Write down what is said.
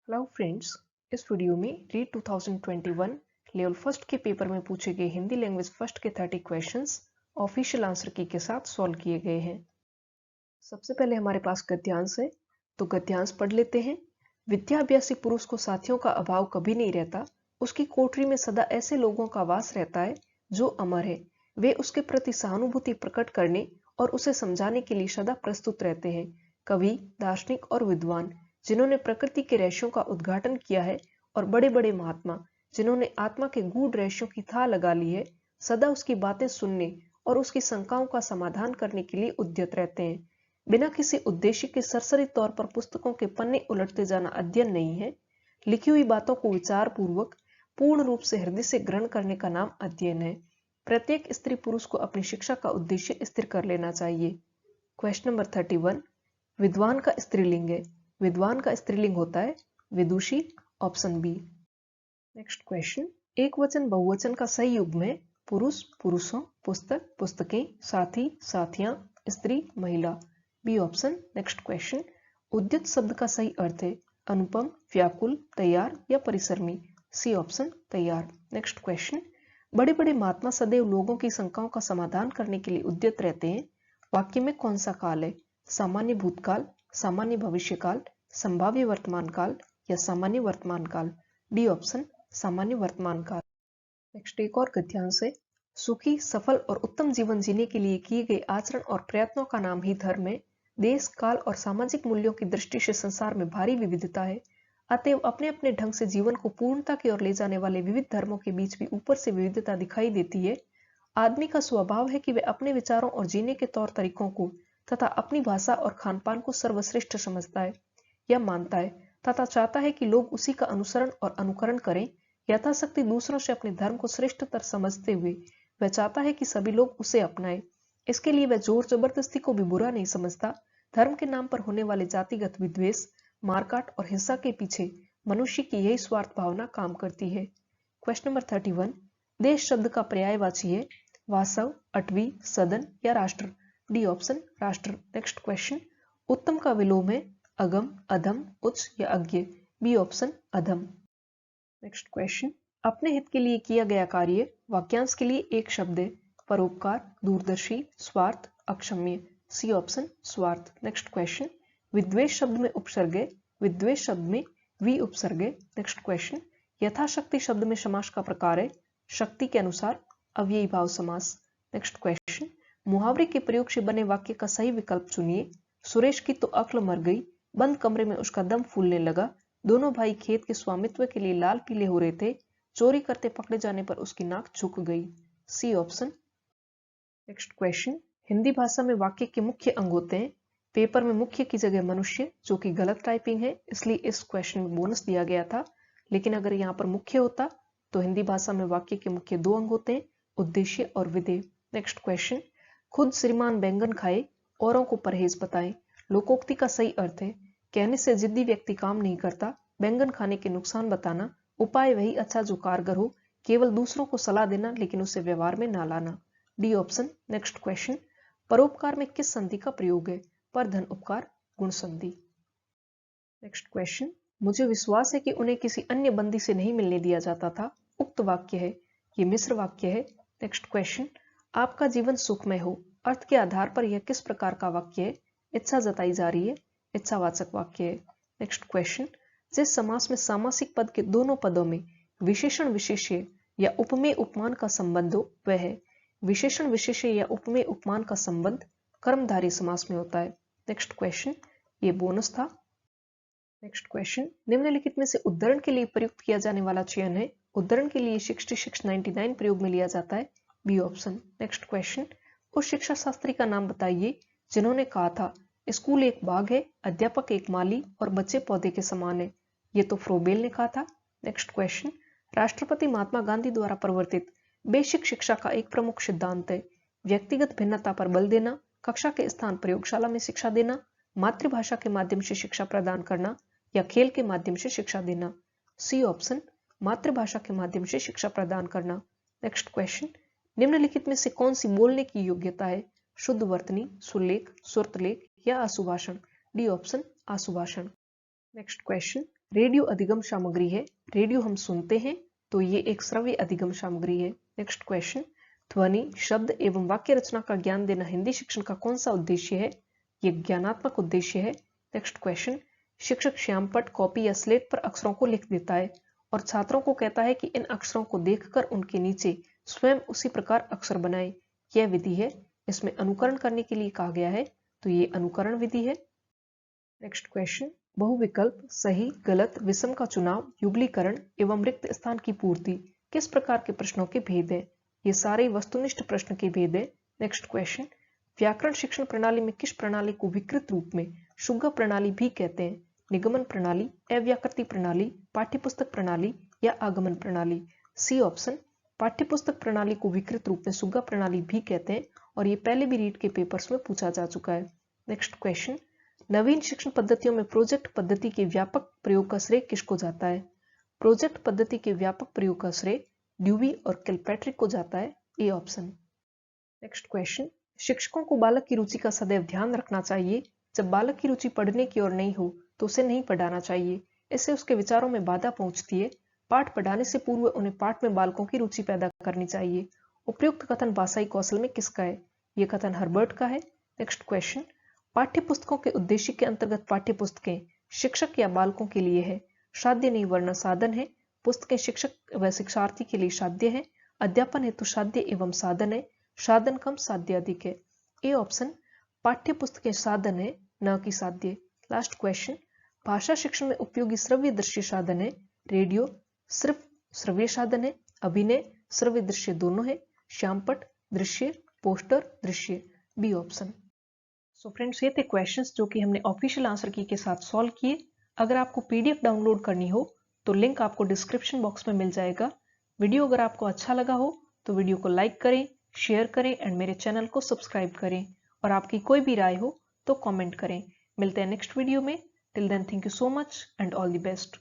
Hello friends, इस video में read 2021 level first के पेपर में पूछे गए हिंदी लैंग्वेज फर्स्ट के 30 क्वेश्चंस ऑफिशियल आंसर की के साथ सॉल्व किए गए हैं। सबसे पहले हमारे पास गद्यांश है, तो गद्यांश पढ़ लेते हैं। विद्याभ्यासी पुरुष को साथियों का अभाव कभी नहीं रहता। उसकी कोठरी में सदा ऐसे लोगों का वास रहता है जो अमर है। वे उसके प्रति सहानुभूति प्रकट करने और उसे समझाने के लिए सदा प्रस्तुत रहते हैं। कवि, दार्शनिक और विद्वान जिन्होंने प्रकृति के रहस्यों का उद्घाटन किया है और बड़े बड़े महात्मा जिन्होंने आत्मा के गूढ़ रहस्यों की था लगा ली है, सदा उसकी बातें सुनने और उसकी शंकाओं का समाधान करने के लिए उद्यत रहते हैं। बिना किसी उद्देश्य के सरसरी तौर पर पुस्तकों के पन्ने उलटते जाना अध्ययन नहीं है। लिखी हुई बातों को विचार पूर्वक पूर्ण रूप से हृदय से ग्रहण करने का नाम अध्ययन है। प्रत्येक स्त्री पुरुष को अपनी शिक्षा का उद्देश्य स्थिर कर लेना चाहिए। क्वेश्चन नंबर 31, विद्वान का स्त्रीलिंग है। विद्वान का स्त्रीलिंग होता है विदुषी, ऑप्शन बी। नेक्स्ट क्वेश्चन, एक वचन बहुवचन का सही युग्म है पुरुष, पुरुषों, पुस्तक, पुस्तकें, साथी, साथियां, स्त्री, महिला, बी ऑप्शन। नेक्स्ट क्वेश्चन, उद्यत शब्द का सही अर्थ है अनुपम, व्याकुल, तैयार या परिश्रमी, सी ऑप्शन तैयार। नेक्स्ट क्वेश्चन, बड़े बड़े महात्मा सदैव लोगों की शंकाओं का समाधान करने के लिए उद्यत रहते हैं। वाक्य में कौन सा काल है? सामान्य भूतकाल, सामान्य भविष्यकाल, संभाव्य वर्तमान काल या सामान्य वर्तमान काल, डी ऑप्शन सामान्य वर्तमान काल। नेक्स्ट एक और गद्यांश है, सुखी, सफल और उत्तम जीवन जीने के लिए किए गए आचरण और प्रयत्नों का नाम ही धर्म है। देश, काल और सामाजिक मूल्यों की दृष्टि से संसार में भारी विविधता है। अतएव अपने अपने ढंग से जीवन को पूर्णता की ओर ले जाने वाले विविध धर्मों के बीच भी ऊपर से विविधता दिखाई देती है। आदमी का स्वभाव है कि वह अपने विचारों और जीने के तौर तरीकों को तथा अपनी भाषा और खानपान को सर्वश्रेष्ठ समझता है या मानता है तथा चाहता है कि लोग उसी का अनुसरण और अनुकरण करें। यथाशक्ति दूसरों से अपने धर्म को श्रेष्ठतर समझते हुए वह चाहता है कि सभी लोग उसे अपनाएं। इसके लिए वह जोर जबरदस्ती को भी बुरा नहीं समझता। धर्म के नाम पर होने वाले जातिगत विद्वेष, मारकाट और हिंसा के पीछे मनुष्य की यही स्वार्थ भावना काम करती है। क्वेश्चन नंबर 31, देश शब्द का पर्यायवाची है वासव, अटवी, सदन या राष्ट्र, डी ऑप्शन राष्ट्र। नेक्स्ट क्वेश्चन, उत्तम का विलोम है अगम, अधम, उच्च या अज्ञ, बी ऑप्शन अधम। नेक्स्ट क्वेश्चन, अपने हित के लिए किया गया कार्य वाक्यांश के लिए एक शब्द है परोपकार, दूरदर्शी, स्वार्थ, अक्षम्य, सी ऑप्शन स्वार्थ। नेक्स्ट क्वेश्चन, विद्वेष शब्द में उपसर्ग है विद्वेष शब्द में वी उपसर्ग है। नेक्स्ट क्वेश्चन, यथाशक्ति शब्द में समास का प्रकार है शक्ति के अनुसार, अव्ययी भाव समास। नेक्स्ट क्वेश्चन, मुहावरे के प्रयोग से बने वाक्य का सही विकल्प चुनिए। सुरेश की तो अक्ल मर गई, बंद कमरे में उसका दम फूलने लगा, दोनों भाई खेत के स्वामित्व के लिए लाल पीले हो रहे थे, चोरी करते पकड़े जाने पर उसकी नाक झुक गई, C option. Next question, Hindi भाषा में वाक्य के मुख्य अंग होते हैं। पेपर में मुख्य की जगह मनुष्य, जो कि गलत टाइपिंग है इसलिए इस क्वेश्चन में बोनस दिया गया था, लेकिन अगर यहाँ पर मुख्य होता तो हिंदी भाषा में वाक्य के मुख्य दो अंग होते हैं उद्देश्य और विधेय। नेक्स्ट क्वेश्चन, खुद श्रीमान बैंगन खाए, औरों को परहेज बताएं। लोकोक्ति का सही अर्थ है कहने से जिद्दी व्यक्ति काम नहीं करता, बैंगन खाने के नुकसान बताना, उपाय वही अच्छा जो कारगर हो, केवल दूसरों को सलाह देना लेकिन उसे व्यवहार में ना लाना, डी ऑप्शन। नेक्स्ट क्वेश्चन, परोपकार में किस संधि का प्रयोग है? पर धन उपकार, गुण संधि। नेक्स्ट क्वेश्चन, मुझे विश्वास है कि उन्हें किसी अन्य बंदी से नहीं मिलने दिया जाता था, उक्त वाक्य है, ये मिश्र वाक्य है। नेक्स्ट क्वेश्चन, आपका जीवन सुखमय हो, अर्थ के आधार पर यह किस प्रकार का वाक्य है? इच्छा जताई जा रही है, इच्छावाचक वाक्य है। नेक्स्ट क्वेश्चन, जिस समास में सामासिक पद के दोनों पदों में विशेषण विशेष्य या उपमेय उपमान का संबंध हो वह है। विशेषण विशेष्य या उपमेय उपमान का संबंध कर्मधारय समास में होता है। नेक्स्ट क्वेश्चन, ये बोनस था। नेक्स्ट क्वेश्चन, निम्नलिखित में से उद्धरण के लिए प्रयुक्त किया जाने वाला चयन है। उद्धरण के लिए 6699 प्रयोग में लिया जाता है, बी ऑप्शन। नेक्स्ट क्वेश्चन, उस शिक्षा शास्त्री का नाम बताइए जिन्होंने कहा था स्कूल एक बाग है, अध्यापक एक माली और बच्चे पौधे के समान है। ये तो फ्रोबेल ने कहा था। नेक्स्ट क्वेश्चन, राष्ट्रपति महात्मा गांधी द्वारा प्रवर्तित बेसिक शिक्षा का एक प्रमुख सिद्धांत है व्यक्तिगत भिन्नता पर बल देना, कक्षा के स्थान प्रयोगशाला में शिक्षा देना, मातृभाषा के माध्यम से शिक्षा प्रदान करना या खेल के माध्यम से शिक्षा देना, सी ऑप्शन मातृभाषा के माध्यम से शिक्षा प्रदान करना। नेक्स्ट क्वेश्चन, निम्नलिखित में से कौन सी बोलने की योग्यता है? शुद्ध वर्तनी, सुलेख, सुरतलेख या आशुभाषण, डी ऑप्शन आशुभाषण। नेक्स्ट क्वेश्चन, रेडियो अधिगम सामग्री है, रेडियो हम सुनते हैं तो ये एक श्रव्य अधिगम सामग्री है। नेक्स्ट क्वेश्चन, ध्वनि, शब्द एवं वाक्य रचना का ज्ञान देना हिंदी शिक्षण का कौन सा उद्देश्य है? ये ज्ञानात्मक उद्देश्य है। नेक्स्ट क्वेश्चन, शिक्षक श्यामपट्ट, कॉपी या स्लेट पर अक्षरों को लिख देता है और छात्रों को कहता है कि इन अक्षरों को देखकर उनके नीचे स्वयं उसी प्रकार अक्षर बनाएं। यह विधि है, इसमें अनुकरण करने के लिए कहा गया है, तो ये अनुकरण विधि है। नेक्स्ट क्वेश्चन, बहुविकल्प, सही, गलत, विषम का चुनाव, युगलीकरण एवं रिक्त स्थान की पूर्ति किस प्रकार के प्रश्नों के भेद है? ये सारे वस्तुनिष्ठ प्रश्न के भेद है। नेक्स्ट क्वेश्चन, व्याकरण शिक्षण प्रणाली में किस प्रणाली को विकृत रूप में शुग्गा प्रणाली भी कहते हैं? निगमन प्रणाली, अव्याकृति प्रणाली, पाठ्यपुस्तक प्रणाली या आगमन प्रणाली? सी ऑप्शन, पाठ्यपुस्तक प्रणाली को विकृत रूप में शुग्गा प्रणाली भी कहते हैं और ये पहले भी रीट के पेपर्स में पूछा जा चुका है। नेक्स्ट क्वेश्चन, नवीन शिक्षण पद्धतियों में प्रोजेक्ट पद्धति के व्यापक प्रयोग का श्रेय किसको जाता है? प्रोजेक्ट पद्धति के व्यापक प्रयोग का श्रेय ड्यूवी और किलपैट्रिक को जाता है। A option. नेक्स्ट क्वेश्चन, शिक्षकों को बालक की रुचि का सदैव ध्यान रखना चाहिए। जब बालक की रुचि पढ़ने की ओर नहीं हो तो उसे नहीं पढ़ाना चाहिए, इससे उसके विचारों में बाधा पहुंचती है। पाठ पढ़ाने से पूर्व उन्हें पाठ में बालकों की रुचि पैदा करनी चाहिए। उपयुक्त कथन भाषाई कौशल में किसका है? यह कथन हर्बर्ट का है। नेक्स्ट क्वेश्चन, पाठ्यपुस्तकों के उद्देश्य के अंतर्गत पाठ्यपुस्तकें शिक्षक या बालकों के लिए है। साध्य नहीं वरना साधन है। पुस्तकें शिक्षक व शिक्षार्थी के लिए साध्य है। अध्यापन हेतु साध्य एवं साधन है। साधन कम साध्य अधिक है। ए ऑप्शन, पाठ्यपुस्तकें साधन है न कि साध्य। लास्ट क्वेश्चन, भाषा शिक्षण में उपयोगी श्रव्य दृश्य साधन है। रेडियो सिर्फ श्रव्य साधन है। अभिनय श्रव्य दृश्य दोनों है। श्यामपट्ट दृश्य, पोस्टर दृश्य। B option. सो फ्रेंड्स, ये थे क्वेश्चंस जो कि हमने ऑफिशियल आंसर की के साथ सॉल्व किए। अगर आपको पीडीएफ डाउनलोड करनी हो तो लिंक आपको डिस्क्रिप्शन बॉक्स में मिल जाएगा। वीडियो अगर आपको अच्छा लगा हो तो वीडियो को लाइक करें, शेयर करें एंड मेरे चैनल को सब्सक्राइब करें। और आपकी कोई भी राय हो तो कमेंट करें। मिलते हैं नेक्स्ट वीडियो में। Till then, thank you so much and all the best.